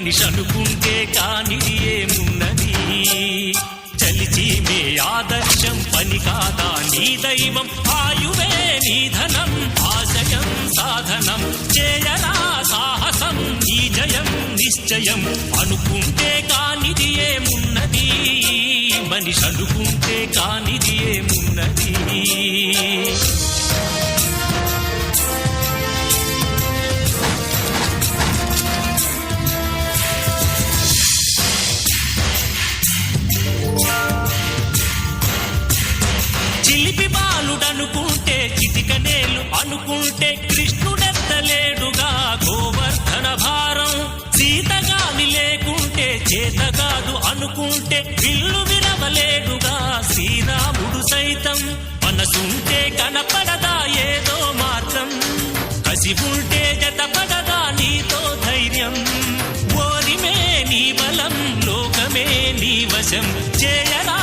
మనిషి అనుకుంటే కానిది ఏమున్నది చలిచి మే ఆదర్శం పని కాదా నీ దైవం ఆయువే నీ ధనం ఆశయం సాధనం చేయరా సాహసం ఈ జయం నిశ్చయం అనుకుంటే కానిది ఏమున్నది మనిషి అనుకుంటే కానిది ఏమున్నది చిలిపి బాలుడనుకుంటే చిటికనేలు అనుకుంటే కృష్ణుడెత్తలేడుగా గోవర్ధన భారం సీతగాని లేకుంటే చేతగాదు అనుకుంటే విల్లు విరవలేడుగా శ్రీరాముడు సైతం మనసుంటే కనపడదా ఏదో మార్గం కసి ఉంటే జతపడదా నీతో ధైర్యం ఓరిమే నీ బలం లోకమే నీ వశం చేయరా